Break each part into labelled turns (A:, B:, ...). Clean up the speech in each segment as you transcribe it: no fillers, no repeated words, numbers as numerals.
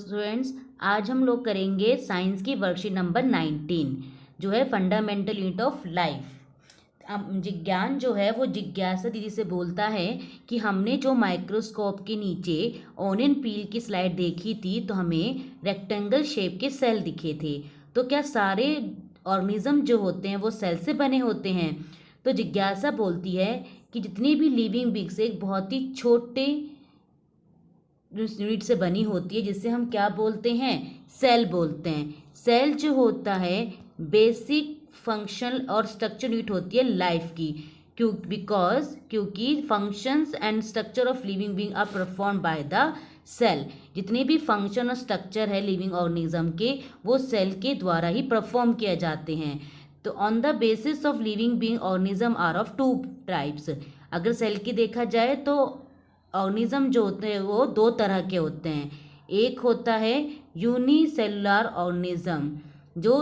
A: Students, आज हम लोग करेंगे साइंस की वर्कशीट नंबर 19 जो है फंडामेंटल यूनिट ऑफ लाइफ। जिज्ञान जो है वो जिज्ञासा दीदी से बोलता है कि हमने जो माइक्रोस्कोप के नीचे ओनियन पील की स्लाइड देखी थी तो हमें रेक्टेंगल शेप के सेल दिखे थे। तो क्या सारे ऑर्गेनिज्म जो होते हैं वो सेल से बने होते हैं? तो जिज्ञासा बोलती है कि जितनी भी लिविंग बींग्स एक बहुत ही छोटे यूनिट से बनी होती है जिससे हम क्या बोलते हैं, सेल बोलते हैं। सेल जो होता है बेसिक फंक्शन और स्ट्रक्चर यूनिट होती है लाइफ की, क्योंकि functions and structure of living being are perform by the cell. जितने भी फंक्शन और स्ट्रक्चर है लिविंग ऑर्गेनिज्म के वो सेल के द्वारा ही परफॉर्म किए जाते हैं। तो on the basis of living being organism are of two types. अगर सेल की देखा जाए तो ऑर्गेनिज्म जो होते हैं वो दो तरह के होते हैं। एक होता है यूनिसेलुलर ऑर्गेनिज्म, जो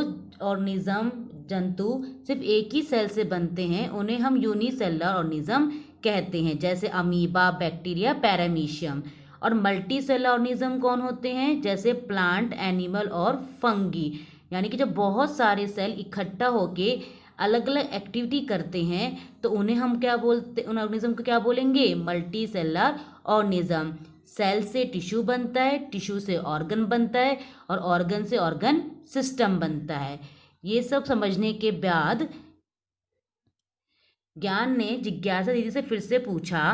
A: ऑर्गेनिज्म जंतु सिर्फ एक ही सेल से बनते हैं उन्हें हम यूनिसेलुलर ऑर्गेनिज्म कहते हैं, जैसे अमीबा, बैक्टीरिया, पैरामीशियम। और मल्टी सेलुलर ऑर्गेनिज्म कौन होते हैं? जैसे प्लांट, एनिमल और फंगी। यानी कि जब बहुत सारे सेल इकट्ठा होके अलग अलग एक्टिविटी करते हैं तो उन्हें हम क्या बोलते, उन ऑर्गेनिज्म को क्या बोलेंगे? Multi cellular organism. सेल से टिश्यू बनता है, टिश्यू से ऑर्गन बनता है और ऑर्गन से ऑर्गन सिस्टम बनता है। ये सब समझने के बाद ज्ञान ने जिज्ञासा दीदी से फिर से पूछा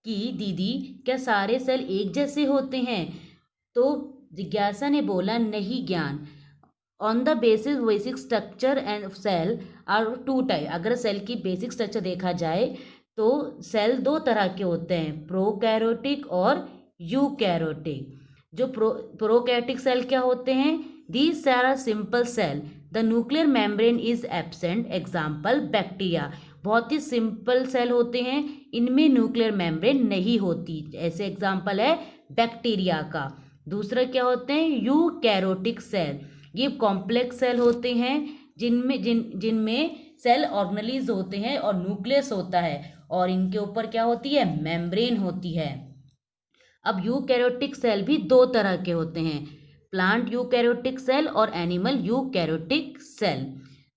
A: कि दीदी क्या सारे सेल एक जैसे होते हैं? तो जिज्ञासा ने बोला नहीं ज्ञान, on the basis basic structure and cell are two type. अगर सेल की बेसिक स्ट्रक्चर देखा जाए तो सेल दो तरह के होते हैं, प्रोकैरियोटिक और यूकैरियोटिक। जो प्रोकैरियोटिक सेल क्या होते हैं? These are simple cell, the nuclear membrane is absent, example bacteria. बहुत ही सिंपल सेल होते हैं, इनमें न्यूक्लियर मेम्ब्रेन नहीं होती, ऐसे एग्जाम्पल है बैक्टीरिया का। दूसरा क्या होते हैं? Eukaryotic cell. ये कॉम्प्लेक्स सेल होते हैं जिनमें सेल ऑर्गेनेलिज होते हैं और न्यूक्लियस होता है और इनके ऊपर क्या होती है? मेम्ब्रेन होती है। अब यूकैरियोटिक सेल भी दो तरह के होते हैं, प्लांट यूकैरियोटिक सेल और एनिमल यूकैरियोटिक सेल।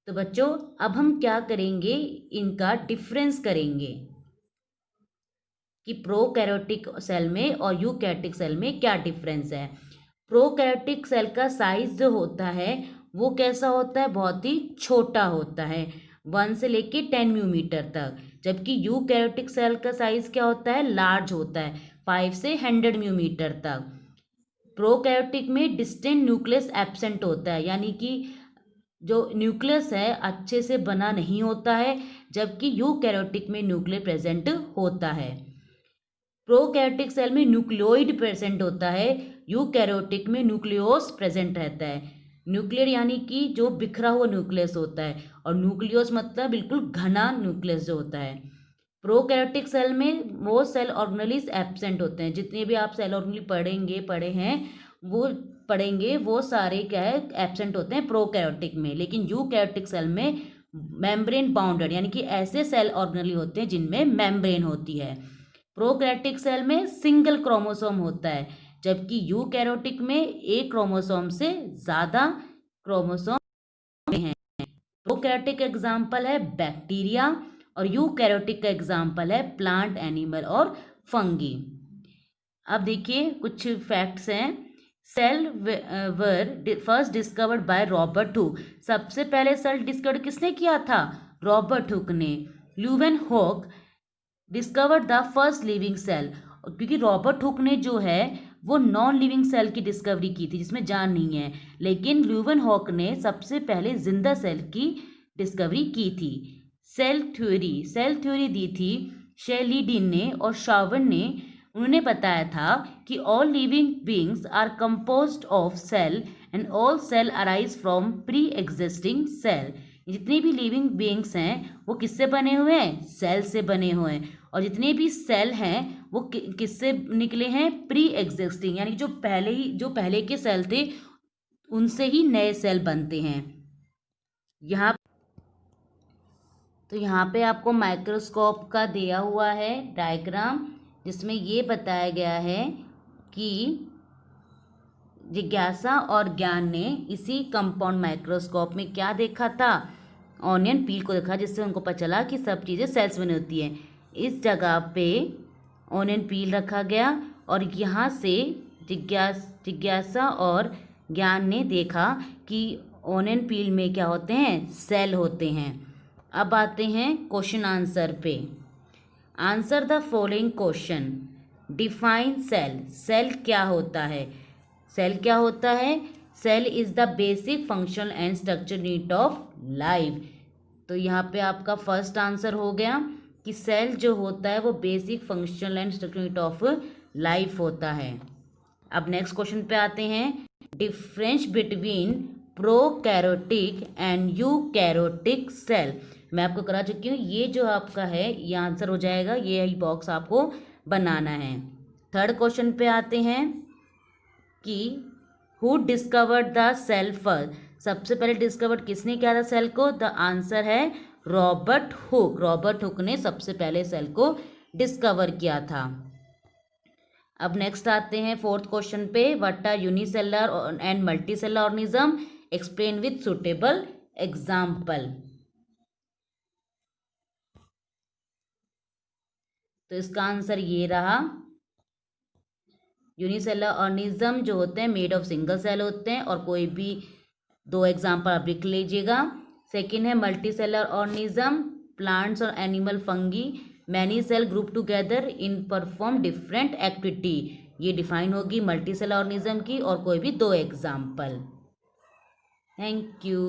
A: तो बच्चों अब हम क्या करेंगे, इनका डिफरेंस करेंगे कि प्रोकैरियोटिक सेल में और यूकैरियोटिक सेल में क्या डिफरेंस है। प्रोकैरियोटिक सेल का साइज जो होता है वो कैसा होता है? बहुत ही छोटा होता है, 1 से लेके 10 मिलीमीटर तक। जबकि यूकैरियोटिक सेल का साइज क्या होता है? लार्ज होता है, 5 से 100 मिलीमीटर तक। प्रोकैरियोटिक में डिस्टिंक्ट न्यूक्लियस एब्सेंट होता है, यानी कि जो न्यूक्लियस है अच्छे से बना नहीं होता है, जबकि यूकैरियोटिक में न्यूक्लियस प्रेजेंट होता है। प्रोकैरियोटिक सेल में न्यूक्लियोइड प्रेजेंट होता है, यूकैरियोटिक में न्यूक्लियोस प्रेजेंट रहता है। न्यूक्लियर यानी कि जो बिखरा हुआ न्यूक्लियस होता है और न्यूक्लियोस मतलब बिल्कुल घना न्यूक्लियस जो होता है। प्रोकैरियोटिक सेल में वो सेल ऑर्गेनेलिज एब्सेंट होते हैं, जितने भी आप सेल ऑर्गेनेल पढ़ेंगे वो सारे क्या है? एब्सेंट होते हैं प्रोकैरियोटिक में। लेकिन यूकैरियोटिक सेल में मेम्ब्रेन बाउंडेड, यानी कि ऐसे सेल ऑर्गेनेली होते हैं जिनमें मेम्ब्रेन होती है। प्रोकैरियोटिक सेल में सिंगल क्रोमोसोम होता है, जबकि यूकैरियोटिक में एक क्रोमोसोम से ज़्यादा क्रोमोसोम हैं। प्रोकैरियोटिक एग्जाम्पल है बैक्टीरिया और यूकैरियोटिक का एग्जाम्पल है प्लांट, एनिमल और फंगी। अब देखिए कुछ फैक्ट्स हैं। Cell were first discovered by Robert Hooke. सबसे पहले सेल डिस्कवर किसने किया था? रॉबर्ट हुक ने। Leeuwenhoek discovered the first living cell, क्योंकि रॉबर्ट हुक ने जो है वो नॉन लिविंग सेल की डिस्कवरी की थी जिसमें जान नहीं है, लेकिन ल्यूवेनहॉक ने सबसे पहले जिंदा सेल की डिस्कवरी की थी। सेल थ्योरी दी थी शेलिडीन ने और शावन ने। उन्होंने बताया था कि all living beings are composed of cell and all cell arise from pre existing cell. जितने भी लिविंग बीइंग्स हैं वो किससे बने हुए हैं? सेल से बने हुए हैं। और जितने भी सेल हैं वो किससे निकले हैं? प्री एग्जिस्टिंग, यानी जो पहले के सेल थे उनसे ही नए सेल बनते हैं। यहाँ पे आपको माइक्रोस्कोप का दिया हुआ है डायग्राम, जिसमें ये बताया गया है कि जिज्ञासा और ज्ञान ने इसी कंपाउंड माइक्रोस्कोप में क्या देखा था? ऑनियन पील को देखा, जिससे उनको पता चला कि सब चीज़ें सेल्स में होती हैं। इस जगह पे ऑनियन पील रखा गया और यहाँ से जिज्ञासा और ज्ञान ने देखा कि ऑनियन पील में क्या होते हैं? सेल होते हैं। अब आते हैं क्वेश्चन आंसर पे। Answer the following question. Define cell. Cell क्या होता है? सेल क्या होता है? Cell is the basic functional and structure unit of life. तो यहाँ पे आपका फर्स्ट आंसर हो गया कि सेल जो होता है वो basic functional and structure unit of life होता है। अब नेक्स्ट क्वेश्चन पे आते हैं। Difference between prokaryotic and eukaryotic cell. मैं आपको करा चुकी हूँ, ये जो आपका है ये आंसर हो जाएगा, ये ही बॉक्स आपको बनाना है। थर्ड क्वेश्चन पे आते हैं कि who discovered the cell first. सबसे पहले डिस्कवर्ड किसने किया था सेल को? द आंसर है रॉबर्ट हुक। रॉबर्ट हुक ने सबसे पहले सेल को डिस्कवर किया था। अब नेक्स्ट आते हैं फोर्थ क्वेश्चन पे। What are unicellular and multicellular organism? Explain with suitable example. तो इसका आंसर ये रहा। यूनिसेलर ऑर्गेनिज्म जो होते हैं मेड ऑफ सिंगल सेल होते हैं, और कोई भी 2 एग्जाम्पल आप लिख लीजिएगा। सेकेंड है मल्टीसेलर ऑर्गेनिज्म, प्लांट्स और animal fungi many cell group together in perform different activity. ये डिफाइन होगी मल्टीसेलर ऑर्गेनिज्म की, और कोई भी 2 एग्जाम्पल। Thank you.